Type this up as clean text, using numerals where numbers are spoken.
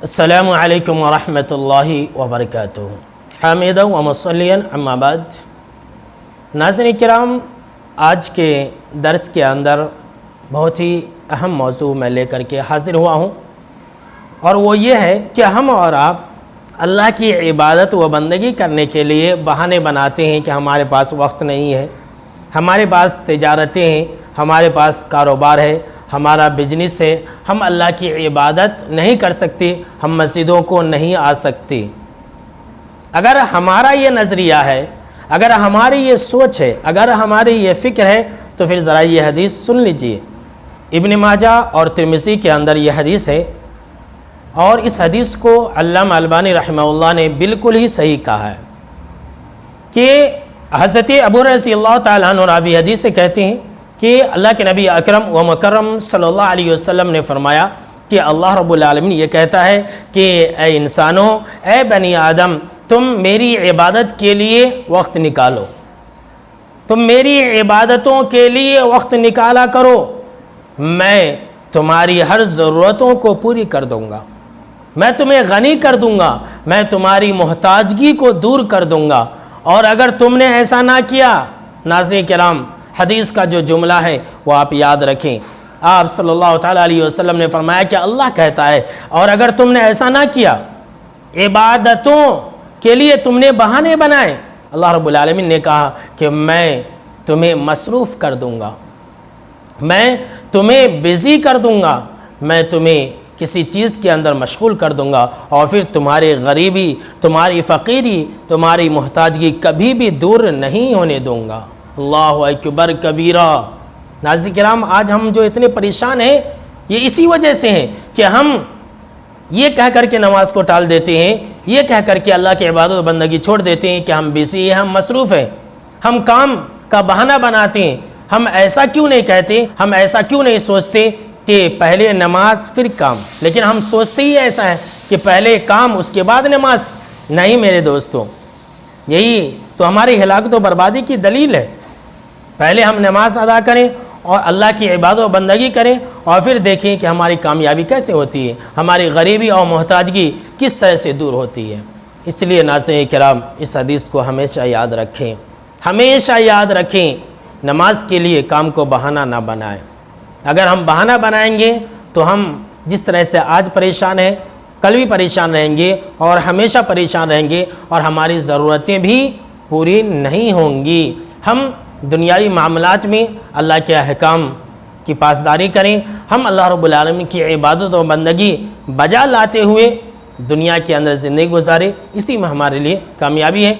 السلام علیکم ورحمۃ اللہ وبرکاتہ۔ حامدہ و مصلیًا اما بعد۔ ناظرین کرام، آج کے درس کے اندر بہت ہی اہم موضوع میں لے کر کے حاضر ہوا ہوں، اور وہ یہ ہے کہ ہم اور آپ اللہ کی عبادت و بندگی کرنے کے لیے بہانے بناتے ہیں کہ ہمارے پاس وقت نہیں ہے، ہمارے پاس تجارتیں ہیں، ہمارے پاس کاروبار ہے، ہمارا بزنس ہے، ہم اللہ کی عبادت نہیں کر سکتے، ہم مسجدوں کو نہیں آ سکتے۔ اگر ہمارا یہ نظریہ ہے، اگر ہماری یہ سوچ ہے، اگر ہماری یہ فکر ہے، تو پھر ذرا یہ حدیث سن لیجئے۔ ابن ماجہ اور ترمذی کے اندر یہ حدیث ہے، اور اس حدیث کو علامہ البانی رحمہ اللہ نے بالکل ہی صحیح کہا ہے کہ حضرت ابو رضی اللہ تعالیٰ عنہ راوی حدیث سے کہتے ہیں کہ اللہ کے نبی اکرم و مکرم صلی اللہ علیہ وسلم نے فرمایا کہ اللہ رب العالمین یہ کہتا ہے کہ اے انسانوں، اے بنی آدم، تم میری عبادت کے لیے وقت نکالو، تم میری عبادتوں کے لیے وقت نکالا کرو، میں تمہاری ہر ضرورتوں کو پوری کر دوں گا، میں تمہیں غنی کر دوں گا، میں تمہاری محتاجگی کو دور کر دوں گا۔ اور اگر تم نے ایسا نہ کیا، ناظرین کرام، حدیث کا جو جملہ ہے وہ آپ یاد رکھیں۔ آپ صلی اللہ تعالیٰ علیہ وسلم نے فرمایا کہ اللہ کہتا ہے، اور اگر تم نے ایسا نہ کیا، عبادتوں کے لیے تم نے بہانے بنائے، اللہ رب العالمین نے کہا کہ میں تمہیں مصروف کر دوں گا، میں تمہیں بزی کر دوں گا، میں تمہیں کسی چیز کے اندر مشغول کر دوں گا، اور پھر تمہاری غریبی، تمہاری فقیری، تمہاری محتاجگی کبھی بھی دور نہیں ہونے دوں گا۔ اللہ اکبر کبیرہ۔ ناظرین کرام، آج ہم جو اتنے پریشان ہیں، یہ اسی وجہ سے ہیں کہ ہم یہ کہہ کر کے نماز کو ٹال دیتے ہیں، یہ کہہ کر کے اللہ کی عبادت و بندگی چھوڑ دیتے ہیں کہ ہم بزی ہیں، ہم مصروف ہیں، ہم کام کا بہانہ بناتے ہیں۔ ہم ایسا کیوں نہیں کہتے، ہم ایسا کیوں نہیں سوچتے کہ پہلے نماز پھر کام؟ لیکن ہم سوچتے ہی ایسا ہے کہ پہلے کام اس کے بعد نماز۔ نہیں میرے دوستوں، یہی تو ہماری ہلاکت و بربادی کی دلیل ہے۔ پہلے ہم نماز ادا کریں اور اللہ کی عبادت و بندگی کریں، اور پھر دیکھیں کہ ہماری کامیابی کیسے ہوتی ہے، ہماری غریبی اور محتاجگی کس طرح سے دور ہوتی ہے۔ اس لیے ناظرین کرام، اس حدیث کو ہمیشہ یاد رکھیں، ہمیشہ یاد رکھیں، نماز کے لیے کام کو بہانہ نہ بنائیں۔ اگر ہم بہانہ بنائیں گے تو ہم جس طرح سے آج پریشان ہیں، کل بھی پریشان رہیں گے، اور ہمیشہ پریشان رہیں گے، اور ہماری ضرورتیں بھی پوری نہیں ہوں گی۔ ہم دنیاوی معاملات میں اللہ کے احکام کی پاسداری کریں، ہم اللہ رب العالمین کی عبادت و بندگی بجا لاتے ہوئے دنیا کے اندر زندگی گزاریں، اسی میں ہمارے لیے کامیابی ہے۔